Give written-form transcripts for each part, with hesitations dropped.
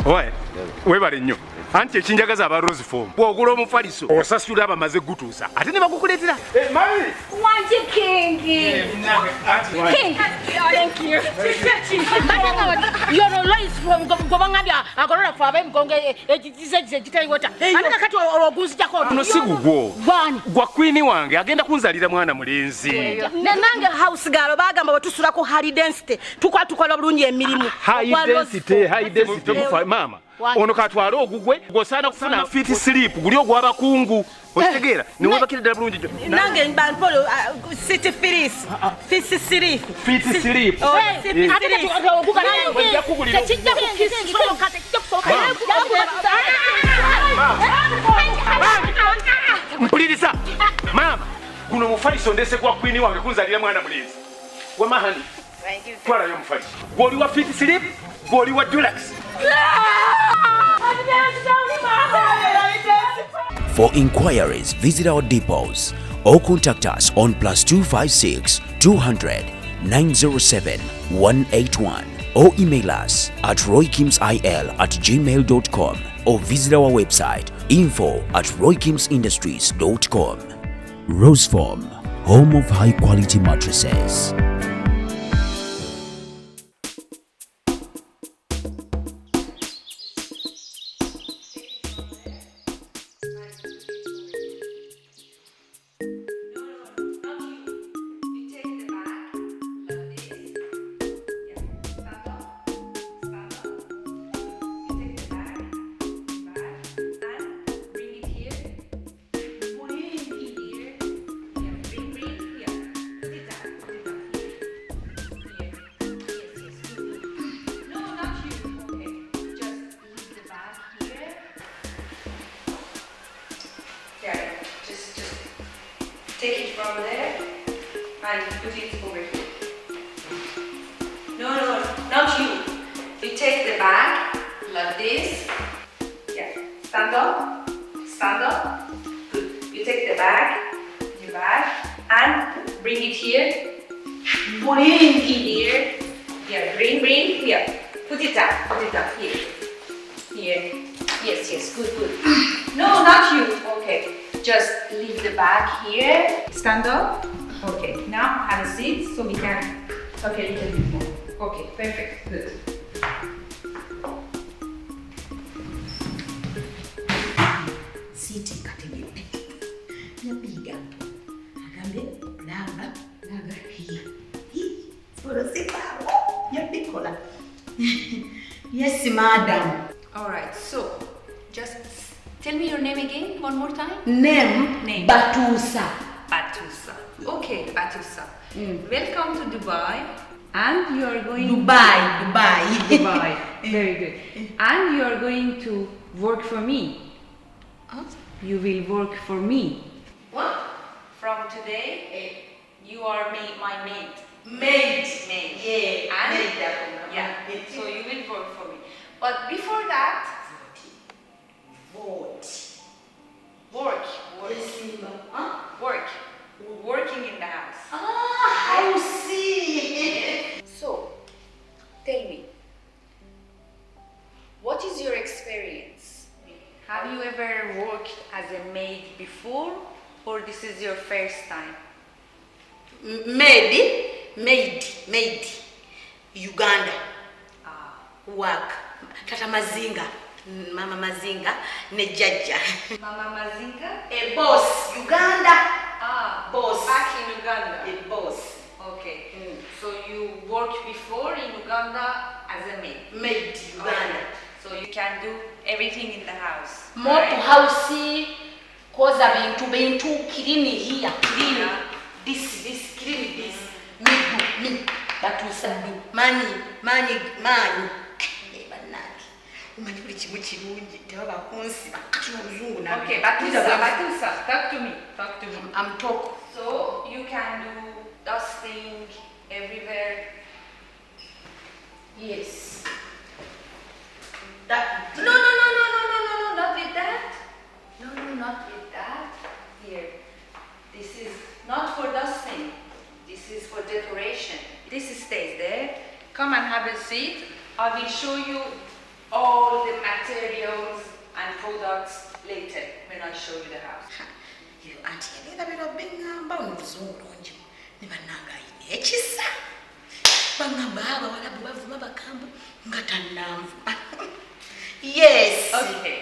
Oye, webale nnyo. Anti ekinjagaza aba Rose Form. Bw'ogula omufaliso osasula abamaze gutuusa. Ate ne bakukuleetera. Mami! Wanji Kingi! King! Thank you. You're always from Gobangabia. I'm going to have him going to water. I'm going to oguzi jako. No sigugwo. Gwani. Gwa queen wange agenda kunzalira mwana mulenzi. Nange house girl bagamba batusula ko high density. Tukola bulungi emirimu. High density mama. Ono katwala ogugwe gosana kufuna fit sleep guli ogwaba kungu. Otegeera ne wabakira ddala bulungi jo. Nange mbanpolo city filis. Fit sleep. Oh, fit sleep. Oguga nange yakugulira. Tekijja kukisoka kate kijja kusoka. Mpuliriza. Mama, kuno mufaliso ndese kwa queen wange kunzalira mwana mulenzi. Wamahani. Twala yo mufaliso. Goli wa fit sleep, goli wa deluxe. For inquiries, visit our depots or contact us on +256 200 907 181 or email us at roykimsil@gmail.com or visit our website info@roykimsindustries.com. Rose Form, home of high quality mattresses. Take it from there and put it over here. No, not you. You take the bag like this. Yeah, stand up. Good. You take the bag, and bring it here. Bring it here. Yeah, bring here. Put it up here. Yes, good. No, not you. Okay. Just leave the bag here. Stand up. Okay, now have a seat so we can talk a little bit more. Okay, perfect. Good. Siti kategepe. Napiga. Agambe naga hii. Forosipa. Yapikola. Yes, madam. All right. So, just tell me your name again one more time. Name. Batuusa. Okay, Batuusa. Welcome to Dubai. And you are going Dubai. Very good. And you are going to work for me. Huh? You will work for me. What? From today, you are my maid. Maid. Yeah. And yeah. So you will work for me. But before that, work. Working in the house. I see. So, tell me, what is your experience? Have you ever worked as a maid before, or this is your first time? Maid. Uganda. Work. Tata Mazinga. Mama Mazinga. Nejajja. Mama Mazinga? A boss. Uganda. Boss. Back in Uganda. A boss. Okay. So you worked before in Uganda as a maid? Maid, Uganda. Okay. So you can do everything in the house. More to house, cause bintu clean here, clean. This, clean this. Me. Batuusa do. Money. Umanyi buli kimu kirungi tebaba kunsiba kino oluzungu na. Okay, Batuusa, talk to me. I'm talk. So you can do dusting everywhere. Yes. No, not with that. No, not with that. Here. This is not for dusting. This is for decoration. This stays there. Come and have a seat. I will show you all the materials and products later when I show you the house. You auntie, you never been bound to zoom on you. Never naga in Echisa. Bangababa, what above Maba Camp, Gatanam. Yes. Okay.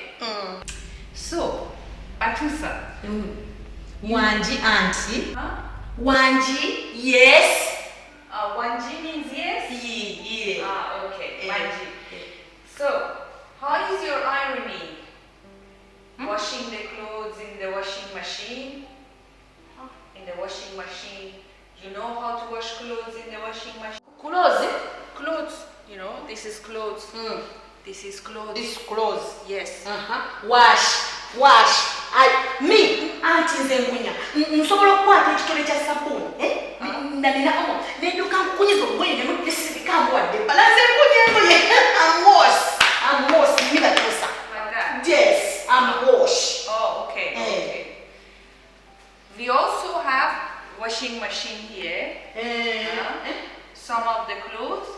So, Batuusa. Wanji auntie. Huh? Wanji, yes. Wanji means yes? Yeah. Okay. Wanji. So, how is your ironing? Washing the clothes in the washing machine? In the washing machine. You know how to wash clothes in the washing machine? Clothes. You know, this is clothes. This is clothes. This clothes. Yes. Wash. Me, auntie Zengunya. Nsobola kwata ekitole kya sabuni. Ndalina omo. Neduka kunyizo ngoye ne mukisikamwa de. Balanze kunyengo ye. I'm wash. Me Batuusa. Like that? Yes, I'm wash. Oh, okay. Okay. We also have washing machine here. Some of the clothes,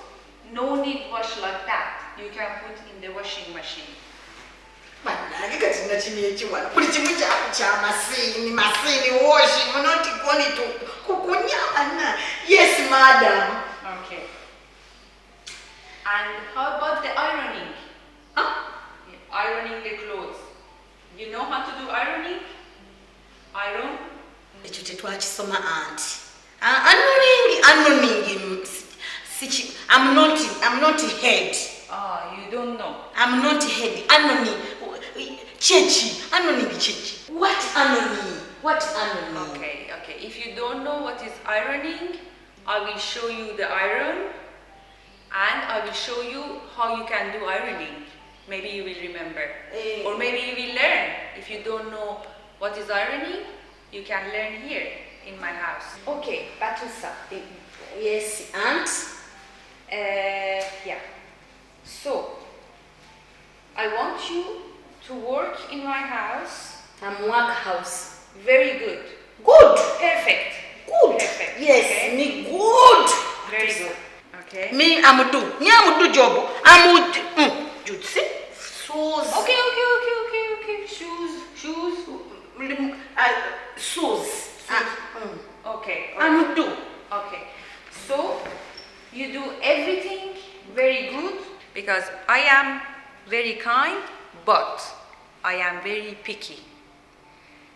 no need wash like that. You can put in the washing machine. Masini wash, not going to kukunyana. Yes, madam. Okay. And how about the ironing? Ironing the clothes. You know how to do ironing? Iron? Soma aunt. I'm not head. You don't know. I'm not head. Anoni. Chechi. Anoni chechi. What anoni? Okay. If you don't know what is ironing, I will show you the iron and I will show you how you can do ironing. Maybe you will remember. Or maybe you will learn. If you don't know what is ironing, you can learn here in my house. Okay, Batuusa. Yes, aunt. Yeah. So, I want you to work in my house. Workhouse. Very good. Good. Perfect. Good. Perfect. Yes, Okay. me good. Very good. Okay. Me, I'm do job. You see? Shoes. Okay. Shoes. Shoes. Okay. I'm do. Okay. So, you do everything very good because I am very kind, but I am very picky.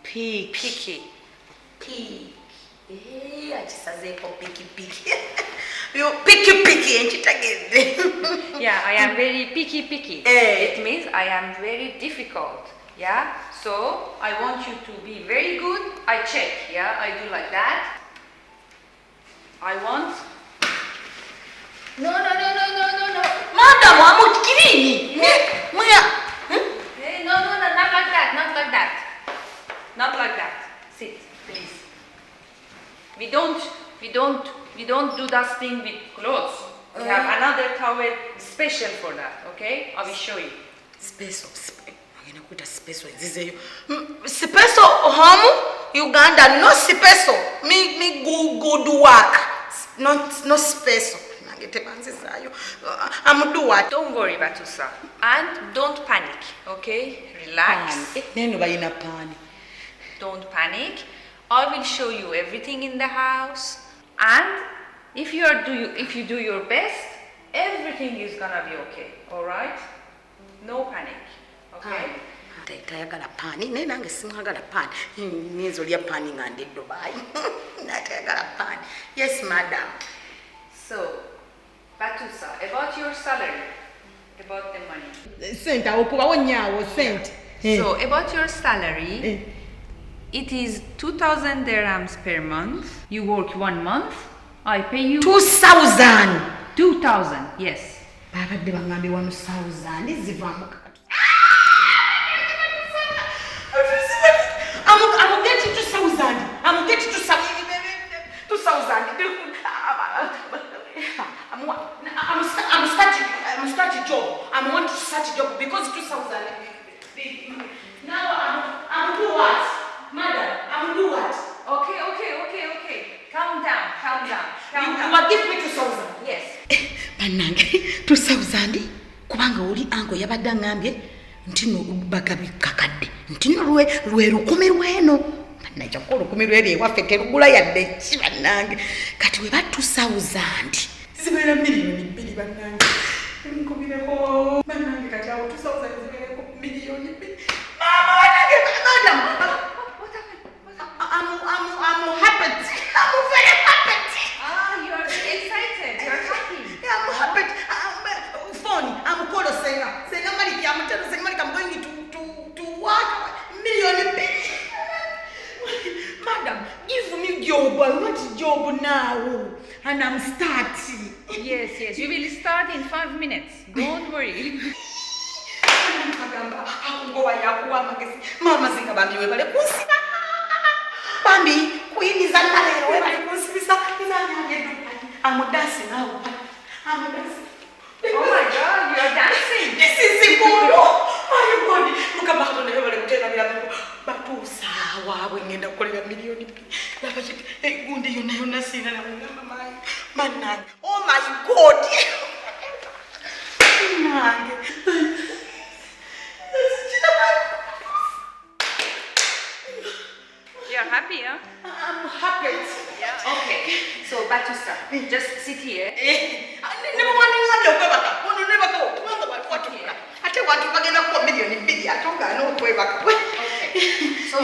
Picky. Achisazepo picky. You picky, ain't it again? Yeah, I am very picky. It means I am very difficult. Yeah. So I want you to be very good. I check. Yeah, I do like that. I want. No. Madam, I'm kidding. No, not like that. Sit, please. We don't do that thing with clothes. We have another towel special for that. Okay, I will show you. Special. Special home Uganda, no special. Me good work. No special. I'm do what? Don't worry, Batuusa, and don't panic. Okay, relax. Don't panic. I will show you everything in the house, and if you do your best, everything is gonna be okay. All right? No panic. Okay. Tayagala pani nenange simwagala pani nizo lya pani ngande Dubai natayagala pani. Yes, madam. So, Batuusa, about your salary, about the money. Senta okuba wonyawo sent. So, about your salary, it is 2,000 dirhams per month. You work 1 month. I pay you 2,000. 2,000. Yes. Babadde bangambe 1,000 zivamu. I'm getting 2,000. I'm getting 2,000. I'm starting job. I want to start a job because 2,000. Now I'm do what, madam? I'm do what? Okay. Calm down. You will give me 2,000. Yes. Banange 2,000. kubanga oli anko yabadde ngambye nti no bagabi kakadde nti no lwe lukumi lweno naja ko lukumi lweri ewaffe terugula yadde kibanange kati we batuusa 1000 zibeera miliyoni 2 bannange nkubireko bannange kati awo 2000 zibeereko miliyoni 2 mama wanange madam I'm happy. I'm very happy. Ah, you're excited. You're happy. Yeah, I'm happy. Phone. I'm calling Senga. Senga Maliki. I'm telling Senga Maliki I'm going to work. Million. Madam, give me job. I want job now. And I'm starting. Yes. You will start in 5 minutes. Don't worry. Mama Senga Bambi, we're going to Bambi, Queen is another way. I'm dancing now. I'm dancing. Oh my God, you're dancing. This is the good. My God, look at my little Batuusa. Wow, we need to call it a million. Oh my God. You're happy, huh? I'm happy. Yeah. Okay. So, Batuusa, just sit here. Never want to go back. Never go. I tell what you're going to put million in video. I don't know way back. Okay. So,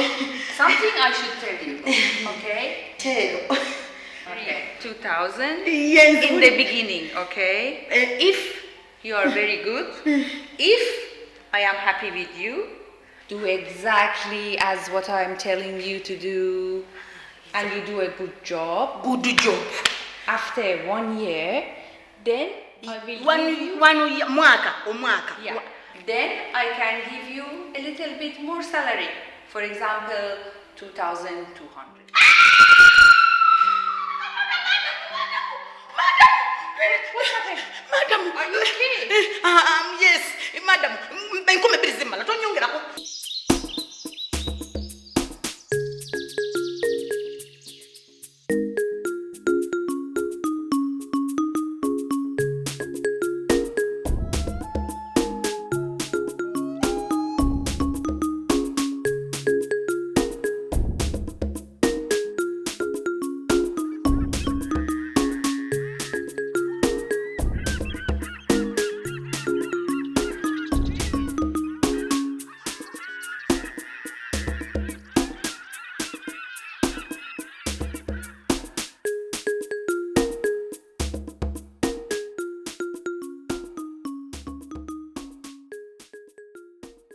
something I should tell you. Okay? Tell. Okay. 2000. Yes. In the beginning, okay? If you are very good, if I am happy with you, do exactly as what I'm telling you to do, and you do a good job. Good job. After 1 year, then I will give you... Mwaka. Yeah. Then I can give you a little bit more salary. For example, 2,200. Madam, are you okay?